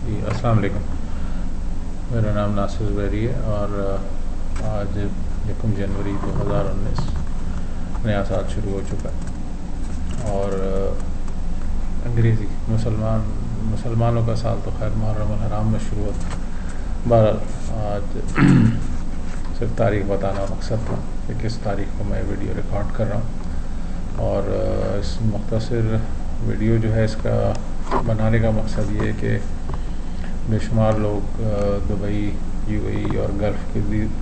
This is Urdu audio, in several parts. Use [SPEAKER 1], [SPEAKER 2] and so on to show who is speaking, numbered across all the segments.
[SPEAKER 1] جی السلام علیکم. میرا نام ناصر زبیری ہے اور آج 1 جنوری 2019 نیا سال شروع ہو چکا ہے اور انگریزی مسلمانوں کا سال تو خیر محرم الحرام میں شروع ہوتا ہے. بہرحال آج صرف تاریخ بتانا مقصد تھا کہ کس تاریخ کو میں ویڈیو ریکارڈ کر رہا ہوں، اور اس مختصر ویڈیو جو ہے اس کا بنانے کا مقصد یہ ہے کہ بے شمار لوگ دبئی، یو اے ای اور گلف کے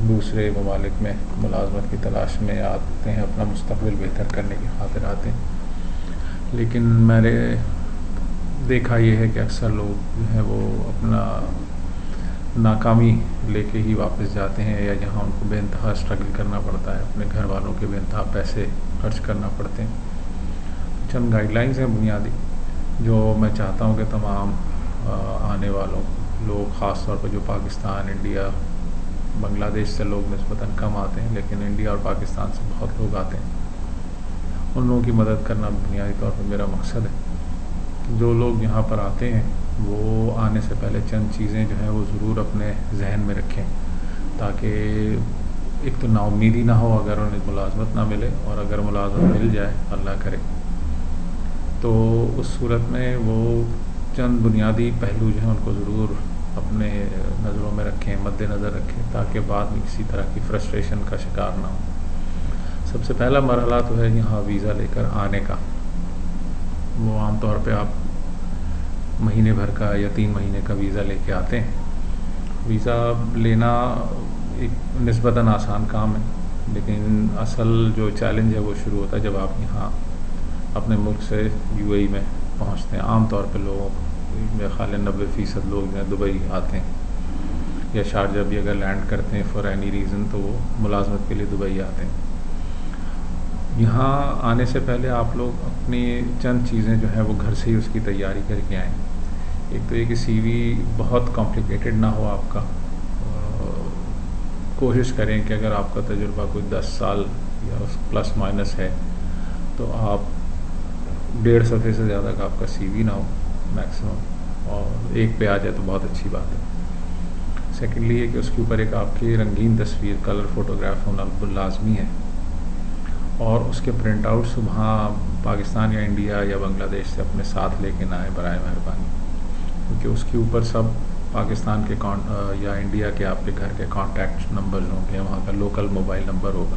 [SPEAKER 1] دوسرے ممالک میں ملازمت کی تلاش میں آتے ہیں، اپنا مستقبل بہتر کرنے کی خاطر آتے ہیں. لیکن میں نے دیکھا یہ ہے کہ اکثر لوگ جو ہیں وہ اپنا ناکامی لے کے ہی واپس جاتے ہیں، یا جہاں ان کو بے انتہا اسٹرگل کرنا پڑتا ہے، اپنے گھر والوں کے بے انتہا پیسے خرچ کرنا پڑتے ہیں. چند گائیڈ لائنز ہیں بنیادی جو میں چاہتا ہوں کہ تمام آنے والوں لوگ، خاص طور پر جو پاکستان، انڈیا، بنگلہ دیش سے لوگ نسبتاً کم آتے ہیں لیکن انڈیا اور پاکستان سے بہت لوگ آتے ہیں، ان لوگوں کی مدد کرنا بنیادی طور پر میرا مقصد ہے. جو لوگ یہاں پر آتے ہیں وہ آنے سے پہلے چند چیزیں جو ہیں وہ ضرور اپنے ذہن میں رکھیں، تاکہ ایک تو نا امیدی نہ ہو اگر انہیں ملازمت نہ ملے، اور اگر ملازمت مل جائے اللہ کرے تو اس صورت میں وہ چند بنیادی پہلو جو ہیں ان کو ضرور اپنے نظروں میں رکھیں، مد نظر رکھیں، تاکہ بعد میں کسی طرح کی فرسٹریشن کا شکار نہ ہو. سب سے پہلا مرحلہ تو ہے یہاں ویزا لے کر آنے کا. وہ عام طور پہ آپ مہینے بھر کا یا 3 مہینے کا ویزا لے کے آتے ہیں. ویزا لینا ایک نسبتاً آسان کام ہے، لیکن اصل جو چیلنج ہے وہ شروع ہوتا ہے جب آپ یہاں اپنے ملک سے یو اے ای میں پہنچتے ہیں. عام طور پہ لوگوں میرے خیال 90% لوگ جو ہیں دبئی آتے ہیں، یا شارجہ بھی اگر لینڈ کرتے ہیں فار اینی ریزن تو وہ ملازمت کے لیے دبئی آتے ہیں. یہاں آنے سے پہلے آپ لوگ اپنی چند چیزیں جو ہیں وہ گھر سے ہی اس کی تیاری کر کے آئیں. ایک تو یہ کہ سی وی بہت کمپلیکیٹڈ نہ ہو آپ کا. کوشش کریں کہ اگر آپ کا تجربہ کوئی 10 سال یا پلس مائنس ہے تو آپ 1.5 صفحے سے زیادہ کا آپ کا سی وی نہ ہو میکسیمم، اور 1 پہ آ جائے تو بہت اچھی بات ہے. سیکنڈلی یہ کہ اس کے اوپر ایک آپ کی رنگین تصویر، کلر فوٹوگراف ہونا لازمی ہے، اور اس کے پرنٹ آؤٹ وہاں پاکستان یا انڈیا یا بنگلہ دیش سے اپنے ساتھ لے کے نہ آئے برائے مہربانی، کیونکہ اس کے اوپر سب پاکستان کے یا انڈیا کے آپ کے گھر کے کانٹیکٹ نمبر ہوں گے، وہاں کا لوکل موبائل نمبر ہوگا،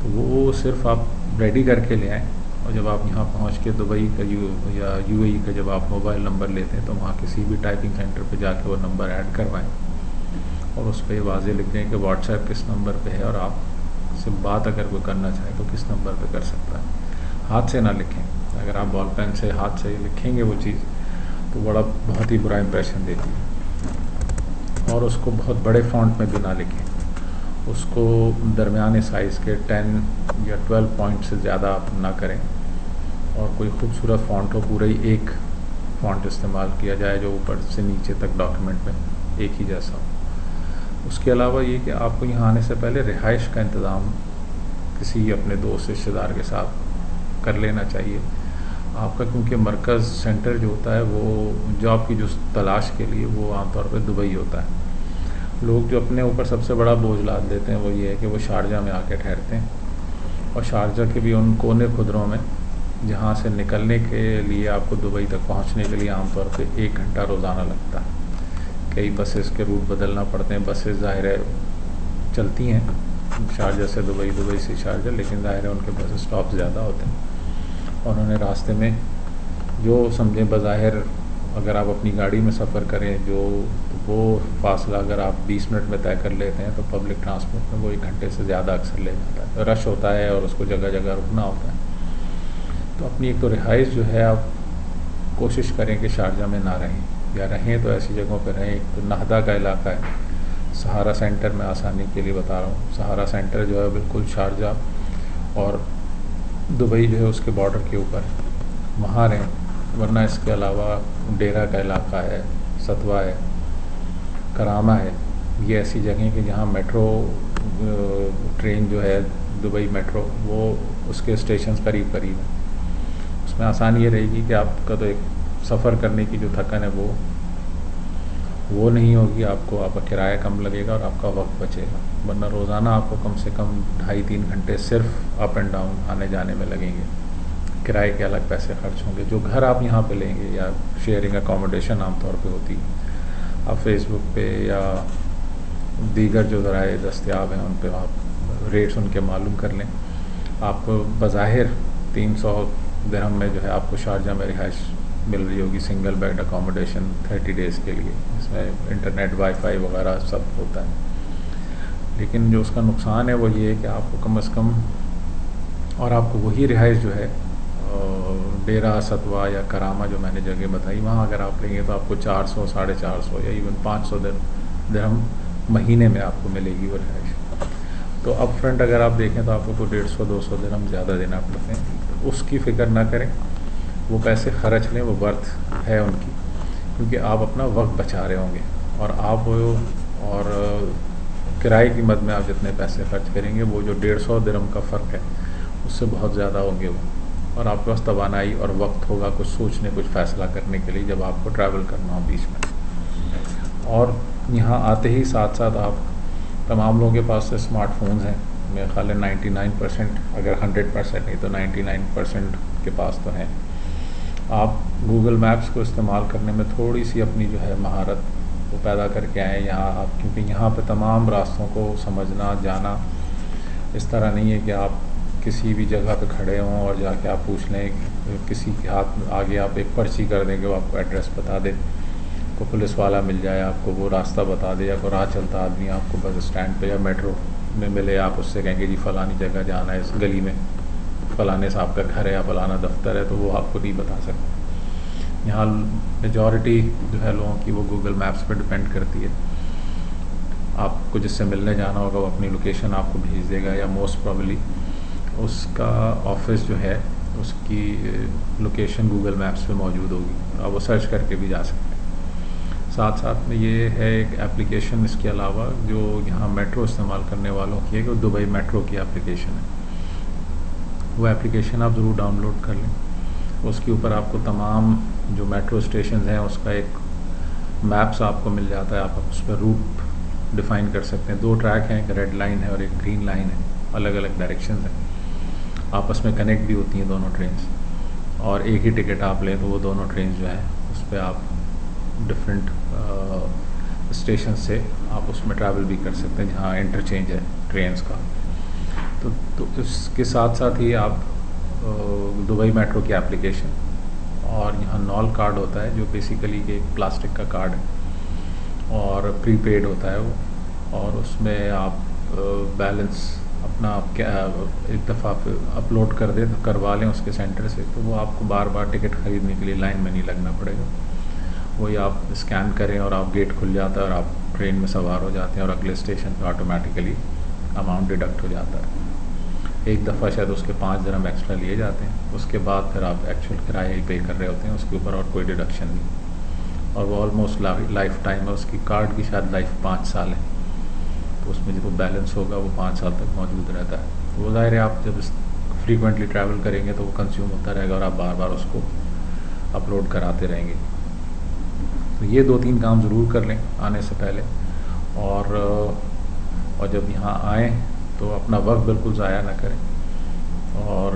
[SPEAKER 1] تو وہ صرف آپ ریڈی کر کے لے آئیں. اور جب آپ یہاں پہنچ کے دبئی کا یا یو اے ای کا جب آپ موبائل نمبر لیتے ہیں تو وہاں کسی بھی ٹائپنگ سینٹر پہ جا کے وہ نمبر ایڈ کروائیں، اور اس پہ یہ واضح لکھ دیں کہ واٹس ایپ کس نمبر پہ ہے، اور آپ سے بات اگر کوئی کرنا چاہے تو کس نمبر پہ کر سکتا ہے. ہاتھ سے نہ لکھیں. اگر آپ بال پین سے ہاتھ سے لکھیں گے وہ چیز تو بہت ہی برا امپریشن دیتی ہے. اور اس کو بہت بڑے فونٹ میں بھی نہ لکھیں، اس کو درمیانے سائز کے 10 یا 12 پوائنٹ سے زیادہ آپ نہ کریں، اور کوئی خوبصورت فونٹ ہو، پورا ہی ایک فونٹ استعمال کیا جائے جو اوپر سے نیچے تک ڈاکیومنٹ میں ایک ہی جیسا ہو. اس کے علاوہ یہ کہ آپ کو یہاں آنے سے پہلے رہائش کا انتظام کسی اپنے دوست رشتہ دار کے ساتھ کر لینا چاہیے آپ کا، کیونکہ مرکز سینٹر جو ہوتا ہے وہ جاب کی جو تلاش کے لیے وہ عام طور پہ دبئی ہوتا ہے. لوگ جو اپنے اوپر سب سے بڑا بوجھ لاد دیتے ہیں وہ یہ ہے کہ وہ شارجہ میں آ کے ٹھہرتے ہیں، اور شارجہ کے بھی ان کونے خدروں میں جہاں سے نکلنے کے لیے آپ کو دبئی تک پہنچنے کے لیے عام طور پہ 1 گھنٹہ روزانہ لگتا ہے. کئی بسز کے روٹ بدلنا پڑتے ہیں. بسز ظاہر ہے چلتی ہیں شارجہ سے دبئی، دبئی سے شارجہ، لیکن ظاہر ہے ان کے بس اسٹاپ زیادہ ہوتے ہیں، اور انہیں راستے میں جو سمجھیں بظاہر اگر آپ اپنی گاڑی میں سفر کریں وہ فاصلہ اگر آپ 20 منٹ میں طے کر لیتے ہیں تو پبلک ٹرانسپورٹ میں وہ 1 گھنٹے سے زیادہ اکثر لے جاتا ہے. رش ہوتا ہے اور اس کو جگہ جگہ رکنا ہوتا ہے. تو اپنی ایک تو رہائش جو ہے آپ کوشش کریں کہ شارجہ میں نہ رہیں، یا رہیں تو ایسی جگہوں پہ رہیں. ایک تو نہدہ کا علاقہ ہے، سہارا سینٹر میں آسانی کے لیے بتا رہا ہوں، سہارا سینٹر جو ہے بالکل شارجہ اور دبئی جو ہے اس کے بارڈر کے اوپر ہے، وہاں رہیں. ورنہ اس کے علاوہ ڈیرہ کا علاقہ ہے، ستوا ہے، کرامہ ہے، یہ ایسی جگہیں کہ جہاں میٹرو ٹرین جو ہے دبئی میٹرو وہ اس کے اسٹیشنز قریب قریب ہیں. اس میں آسانی یہ رہے گی کہ آپ کا تو ایک سفر کرنے کی جو تھکن ہے وہ وہ نہیں ہوگی آپ کو، آپ کا کرایہ کم لگے گا اور آپ کا وقت بچے گا. ورنہ روزانہ آپ کو کم سے کم 2.5-3 گھنٹے صرف اپ اینڈ ڈاؤن آنے جانے میں لگیں گے. کرائے کے الگ پیسے خرچ ہوں گے. جو گھر آپ یہاں پہ لیں گے یا شیئرنگ اکوموڈیشن عام طور پہ ہوتی ہے، آپ فیس بک پہ یا دیگر جو ذرائع دستیاب ہیں ان پہ آپ ریٹس ان کے معلوم کر لیں. آپ کو بظاہر 300 درہم میں جو ہے آپ کو شارجہ میں رہائش مل رہی ہوگی، سنگل بیڈ اکوموڈیشن 30 ڈیز کے لیے، اس میں انٹرنیٹ وائی فائی وغیرہ سب ہوتا ہے. لیکن جو اس کا نقصان ہے وہ یہ ہے کہ آپ کو کم از کم، اور آپ کو وہی رہائش جو ہے ڈیرہ اسدوا یا کرامہ جو میں نے جگہ بتائی، وہاں اگر آپ لیں گے تو آپ کو 400 450 یا ایون 500 درہم مہینے میں آپ کو ملے گی وہ رہائش. تو اپ فرنٹ اگر آپ دیکھیں تو آپ کو 150-200 درہم زیادہ دینا پڑتے ہیں. اس کی فکر نہ کریں، وہ پیسے خرچ لیں، وہ برتھ ہے ان کی، کیونکہ آپ اپنا وقت بچا رہے ہوں گے. اور کرائے کی مد میں آپ جتنے پیسے خرچ کریں گے وہ جو 150 درہم کا فرق ہے اس سے بہت زیادہ ہوں گے وہ. اور آپ کے پاس توانائی اور وقت ہوگا کچھ سوچنے، کچھ فیصلہ کرنے کے لیے جب آپ کو ٹریول کرنا ہو بیچ میں. اور یہاں آتے ہی ساتھ ساتھ آپ تمام لوگوں کے پاس سے اسمارٹ فونز ہیں. میرے خیال ہے 99%، اگر 100% نہیں تو 99% کے پاس تو ہیں. آپ گوگل میپس کو استعمال کرنے میں تھوڑی سی اپنی جو ہے مہارت وہ پیدا کر کے آئیں یہاں آپ، کیونکہ یہاں پہ تمام راستوں کو سمجھنا جانا اس طرح نہیں ہے کہ آپ کسی بھی جگہ پہ کھڑے ہوں اور جا کے آپ پوچھ لیں، کسی کے ہاتھ آگے آپ ایک پرچی کر دیں کہ وہ آپ کو ایڈریس بتا دے، کو پولیس والا مل جائے آپ کو وہ راستہ بتا دے، یا کوئی راہ چلتا آدمی آپ کو بس اسٹینڈ پہ یا میٹرو میں ملے، آپ اس سے کہیں گے جی فلانی جگہ جانا ہے، اس گلی میں فلانے صاحب کا گھر ہے یا فلانا دفتر ہے، تو وہ آپ کو نہیں بتا سکتے. یہاں میجورٹی جو ہے لوگوں کی وہ گوگل میپس پہ ڈپینڈ کرتی ہے. آپ کو جس سے ملنے جانا ہوگا وہ اپنی لوکیشن آپ کو بھیج دے گا، یا موسٹ پرابلی اس کا آفس جو ہے اس کی لوکیشن گوگل میپس پہ موجود ہوگی، آپ وہ سرچ کر کے بھی جا سکتے ہیں. ساتھ ساتھ میں یہ ہے ایک اپلیکیشن اس کے علاوہ جو یہاں میٹرو استعمال کرنے والوں کی ہے، کہ دبئی میٹرو کی اپلیکیشن ہے. وہ اپلیکیشن آپ ضرور ڈاؤن لوڈ کر لیں. اس کے اوپر آپ کو تمام جو میٹرو اسٹیشنز ہیں اس کا ایک میپس آپ کو مل جاتا ہے. آپ اس پہ روٹ ڈیفائن کر سکتے ہیں. 2 ٹریک ہیں، ایک ریڈ لائن ہے اور ایک گرین لائن ہے، الگ الگ ڈائریکشنز ہیں، آپس میں کنیکٹ بھی ہوتی ہیں دونوں ٹرینز. اور ایک ہی ٹکٹ آپ لیں تو وہ دونوں ٹرینز جو ہیں اس پہ آپ ڈفرینٹ اسٹیشن سے آپ اس میں ٹریول بھی کر سکتے ہیں جہاں انٹرچینج ہے ٹرینز کا. تو اس کے ساتھ ساتھ ہی آپ دبئی میٹرو کی اپلیکیشن، اور یہاں نال کارڈ ہوتا ہے جو بیسیکلی ایک پلاسٹک کا کارڈ ہے اور پری پیڈ ہوتا ہے وہ، اور اس میں آپ بیلنس اپنا ایک دفعہ اپلوڈ کر دیں کروا لیں اس کے سینٹر سے، تو وہ آپ کو بار بار ٹکٹ خریدنے کے لیے لائن میں نہیں لگنا پڑے گا. وہی آپ اسکین کریں اور آپ گیٹ کھل جاتا ہے اور آپ ٹرین میں سوار ہو جاتے ہیں، اور اگلے اسٹیشن پہ آٹومیٹیکلی اماؤنٹ ڈیڈکٹ ہو جاتا ہے. ایک دفعہ شاید اس کے 5 درہم ایکسٹرا لیے جاتے ہیں، اس کے بعد پھر آپ ایکچوئل کرایہ ہی پے کر رہے ہوتے ہیں، اس کے اوپر اور کوئی ڈیڈکشن نہیں. اور وہ آلموسٹ لائف ٹائم ہے اس کی. کارڈ کی شاید لائف 5 سال ہے، تو اس میں جو بیلنس ہوگا وہ 5 سال تک موجود رہتا ہے. وہ ظاہر ہے آپ جب فریکوینٹلی ٹریول کریں گے تو وہ کنزیوم ہوتا رہے گا اور آپ بار بار اس کو اپلوڈ کراتے رہیں گے. تو یہ 2-3 کام ضرور کر لیں آنے سے پہلے. اور جب یہاں آئیں تو اپنا وقت بالکل ضائع نہ کریں، اور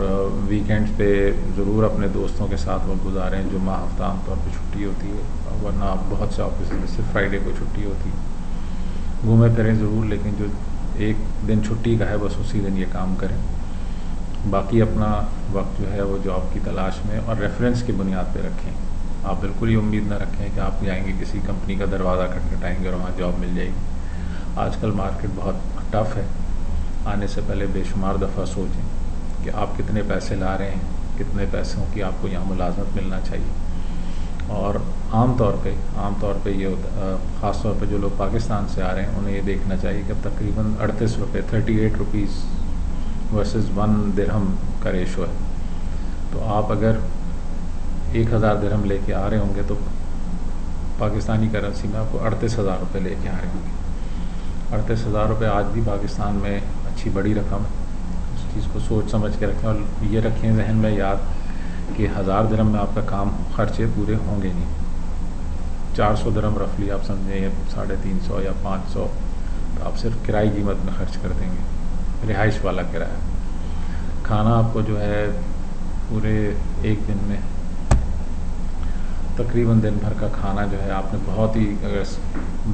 [SPEAKER 1] ویکینڈز پہ ضرور اپنے دوستوں کے ساتھ وقت گزاریں. جمعہ ہفتہ عام طور پہ چھٹی ہوتی ہے، ورنہ بہت سے آفس میں صرف فرائیڈے کو چھٹی ہوتی ہے. گھومیں پھریں ضرور، لیکن جو ایک دن چھٹی کا ہے بس اسی دن یہ کام کریں. باقی اپنا وقت جو ہے وہ جاب کی تلاش میں اور ریفرنس کی بنیاد پہ رکھیں. آپ بالکل یہ امید نہ رکھیں کہ آپ جائیں گے کسی کمپنی کا دروازہ کھٹکھٹائیں گے اور وہاں جاب مل جائے گی. آج کل مارکیٹ بہت ٹف ہے. آنے سے پہلے بے شمار دفعہ سوچیں کہ آپ کتنے پیسے لا رہے ہیں، کتنے پیسوں کی آپ کو یہاں ملازمت ملنا چاہیے. اور عام طور پہ یہ ہوتا، خاص طور پہ جو لوگ پاکستان سے آ رہے ہیں انہیں یہ دیکھنا چاہیے کہ تقریباً 38 روپے 38 روپیز ورسز 1 درہم کا ریشو ہے. تو آپ اگر 1000 درہم لے کے آ رہے ہوں گے تو پاکستانی کرنسی میں آپ کو 38,000 روپے لے کے آ رہے ہوں گے. 38,000 روپے آج بھی پاکستان میں اچھی بڑی رقم ہے. اس چیز کو سوچ سمجھ کے رکھیں، اور یہ رکھیں ذہن میں یاد کہ 1000 درہم میں آپ کا کام خرچے پورے ہوں گے نہیں. 400 درہم رفلی آپ سمجھیں 350 یا 500، تو آپ صرف کرائے قیمت میں خرچ کر دیں گے، رہائش والا کرایہ۔ کھانا آپ کو جو ہے پورے ایک دن میں تقریباً دن بھر کا کھانا جو ہے آپ نے بہت ہی اگر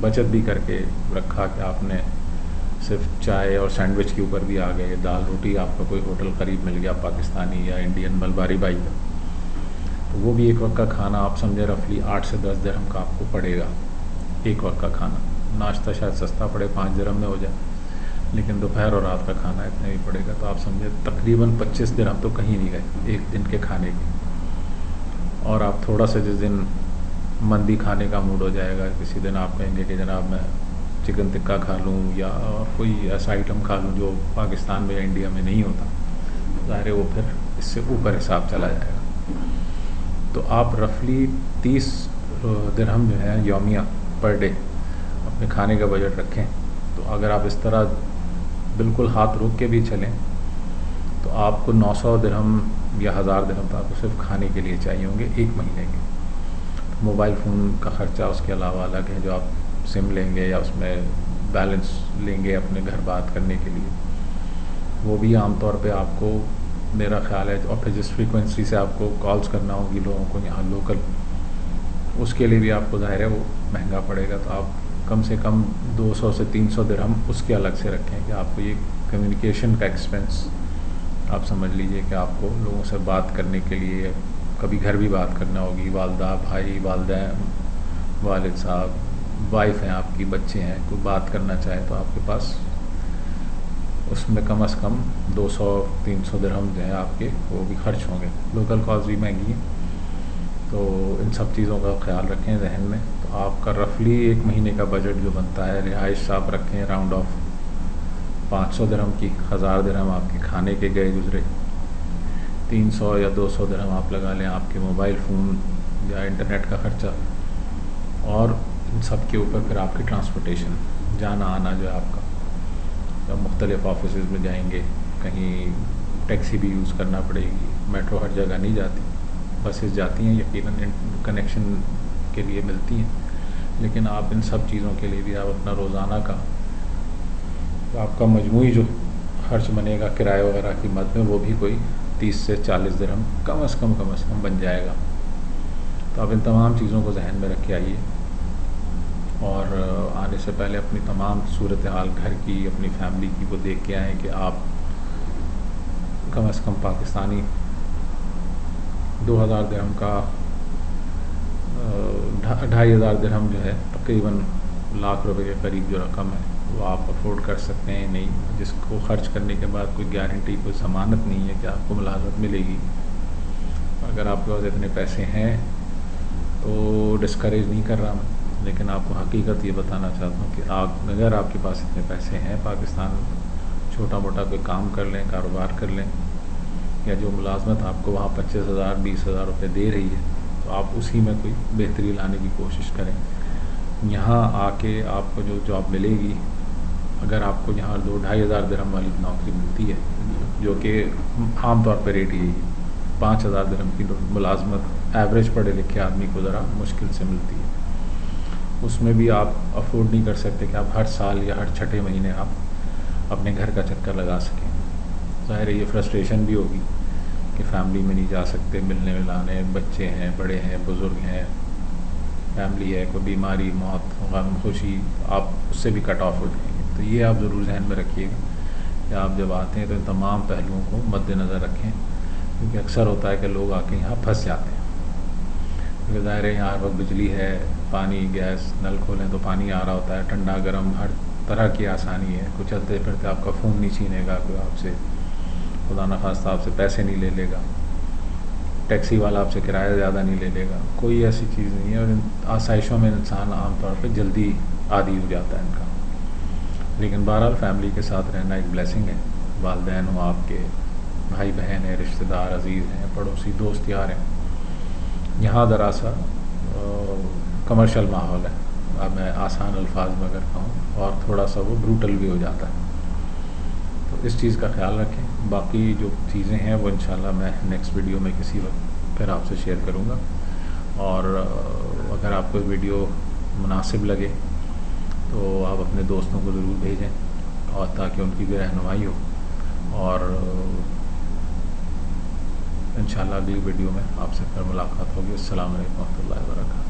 [SPEAKER 1] بچت بھی کر کے رکھا کہ آپ نے صرف چائے اور سینڈوچ کے اوپر بھی آ گئے، دال روٹی آپ کو کوئی ہوٹل قریب مل گیا پاکستانی یا انڈین ملباری بھائی کا، تو وہ بھی ایک وقت کا کھانا آپ سمجھے رفلی 8 سے 10 درہم کا آپ کو پڑے گا ایک وقت کا کھانا۔ ناشتہ شاید سستا پڑے 5 درہم میں ہو جائے، لیکن دوپہر اور رات کا کھانا اتنے ہی پڑے گا، تو آپ سمجھے تقریباً 25 درہم تو کہیں نہیں گئے ایک دن کے کھانے کے۔ اور آپ تھوڑا سا جس دن مندی کھانے کا موڈ ہو جائے گا، کسی دن آپ کہیں گے کہ جناب میں چکن ٹکا کھا لوں یا کوئی ایسا آئٹم کھا لوں جو پاکستان میں یا انڈیا میں نہیں ہوتا، ظاہر ہے وہ پھر اس سے اوپر حساب چلا جائے گا۔ تو آپ رفلی 30 درہم جو ہے یومیہ پر ڈے اپنے کھانے کا بجٹ رکھیں، تو اگر آپ اس طرح بالکل ہاتھ روک کے بھی چلیں تو آپ کو 900 درہم یا 1000 درہم تو آپ کو صرف کھانے کے لیے چاہیے ہوں گے ایک مہینے کے۔ موبائل فون کا خرچہ اس کے علاوہ الگ ہے، جو آپ سم لیں گے یا اس میں بیلنس لیں گے اپنے گھر بات کرنے کے لیے، وہ بھی عام طور پہ آپ کو میرا خیال ہے، اور پھر جس فریکوینسی سے آپ کو کالز کرنا ہوگی لوگوں کو یہاں لوکل، اس کے لیے بھی آپ کو ظاہر ہے وہ مہنگا پڑے گا، تو آپ کم سے کم 200 سے 300 درہم اس کے الگ سے رکھیں کہ آپ کو یہ کمیونیکیشن کا ایکسپنس آپ سمجھ لیجئے کہ آپ کو لوگوں سے بات کرنے کے لیے کبھی گھر بھی بات کرنا ہوگی، والدہ بھائی والدین والد صاحب وائف ہیں آپ کی بچے ہیں، کوئی بات کرنا چاہے تو آپ کے پاس اس میں کم از کم 200-300 درہم جو ہے آپ کے وہ بھی خرچ ہوں گے۔ لوکل کالز بھی مہنگی ہیں، تو ان سب چیزوں کا خیال رکھیں ذہن میں۔ تو آپ کا رفلی ایک مہینے کا بجٹ جو بنتا ہے، رہائش آپ رکھیں راؤنڈ آف 500 درہم کی، 1000 درہم آپ کے کھانے کے گئے گزرے، 300 یا 200 درہم آپ لگا لیں آپ کے موبائل فون یا انٹرنیٹ کا خرچہ، اور ان سب کے اوپر پھر آپ کی ٹرانسپورٹیشن جانا آنا جو ہے آپ کا، جب مختلف آفیسز میں جائیں گے کہیں ٹیکسی بھی یوز کرنا پڑے گی، میٹرو ہر جگہ نہیں جاتی، بسز جاتی ہیں یقیناً کنیکشن کے لیے ملتی ہیں، لیکن آپ ان سب چیزوں کے لیے بھی آپ اپنا روزانہ کا آپ کا مجموعی جو خرچ بنے گا کرایہ وغیرہ کی مد میں، وہ بھی کوئی 30 سے 40 درہم کم از کم بن جائے گا۔ تو آپ ان تمام چیزوں کو ذہن میں رکھ کے آئیے، اور آنے سے پہلے اپنی تمام صورتحال گھر کی اپنی فیملی کی وہ دیکھ کے آئیں کہ آپ کم از کم پاکستانی 2000 درہم کا 2500 درہم جو ہے تقریباً لاکھ روپے کے قریب جو رقم ہے وہ آپ افورڈ کر سکتے ہیں نہیں، جس کو خرچ کرنے کے بعد کوئی گارنٹی کوئی ضمانت نہیں ہے کہ آپ کو ملازمت ملے گی۔ اگر آپ کے پاس اتنے پیسے ہیں تو ڈسکریج نہیں کر رہا میں، لیکن آپ کو حقیقت یہ بتانا چاہتا ہوں کہ اگر آپ کے پاس اتنے پیسے ہیں، پاکستان چھوٹا موٹا کوئی کام کر لیں، کاروبار کر لیں، یا جو ملازمت آپ کو وہاں 25,000 20,000 روپے دے رہی ہے، تو آپ اسی میں کوئی بہتری لانے کی کوشش کریں۔ یہاں آ کے آپ کو جو جاب ملے گی، اگر آپ کو یہاں 2-2,500 درہم والی نوکری ملتی ہے، جو کہ عام طور پہ ریٹ یہی ہے، 5,000 درہم کی ملازمت ایوریج پڑھے لکھے آدمی کو ذرا مشکل سے ملتی ہے، اس میں بھی آپ افورڈ نہیں کر سکتے کہ آپ ہر سال یا ہر چھٹے مہینے آپ اپنے گھر کا چکر لگا سکیں۔ ظاہر ہے یہ فرسٹریشن بھی ہوگی کہ فیملی میں نہیں جا سکتے، ملنے ملانے، بچے ہیں، بڑے ہیں، بزرگ ہیں، فیملی ہے، کوئی بیماری، موت، غم، خوشی، آپ اس سے بھی کٹ آف ہو جائیں گے۔ تو یہ آپ ضرور ذہن میں رکھیے گا کہ آپ جب آتے ہیں تو ان تمام پہلوؤں کو مد نظر رکھیں، کیونکہ اکثر ہوتا ہے کہ لوگ آ کے یہاں پھنس جاتے ہیں، کیونکہ ظاہر ہے یہاں ہر وقت بجلی ہے، پانی، گیس، نل کھولیں تو پانی آ رہا ہوتا ہے، ٹھنڈا گرم ہر طرح کی آسانی ہے، کوئی چلتے پھرتے آپ کا فون نہیں چھینے گا، کوئی آپ سے خدا نخواستہ آپ سے پیسے نہیں لے لے گا، ٹیکسی والا آپ سے کرایہ زیادہ نہیں لے لے گا، کوئی ایسی چیز نہیں ہے، اور ان آسائشوں میں انسان عام طور پہ جلدی عادی ہو جاتا ہے ان کا۔ لیکن بہرحال فیملی کے ساتھ رہنا ایک بلیسنگ ہے، والدین ہوں آپ کے، بھائی بہن ہیں، رشتہ دار عزیز ہیں، پڑوسی دوست یار ہیں۔ یہاں ذرا سا کمرشل ماحول ہے، اب میں آسان الفاظ میں اگر کہوں، اور تھوڑا سا وہ بروٹل بھی ہو جاتا ہے، تو اس چیز کا خیال رکھیں۔ باقی جو چیزیں ہیں وہ انشاءاللہ میں نیکسٹ ویڈیو میں کسی وقت پھر آپ سے شیئر کروں گا، اور اگر آپ کو ویڈیو مناسب لگے تو آپ اپنے دوستوں کو ضرور بھیجیں، اور تاکہ ان کی بھی رہنمائی ہو. اور انشاءاللہ اگلی ویڈیو میں آپ سے پھر ملاقات ہوگی. السلام علیکم و رحمۃ اللہ وبرکاتہ.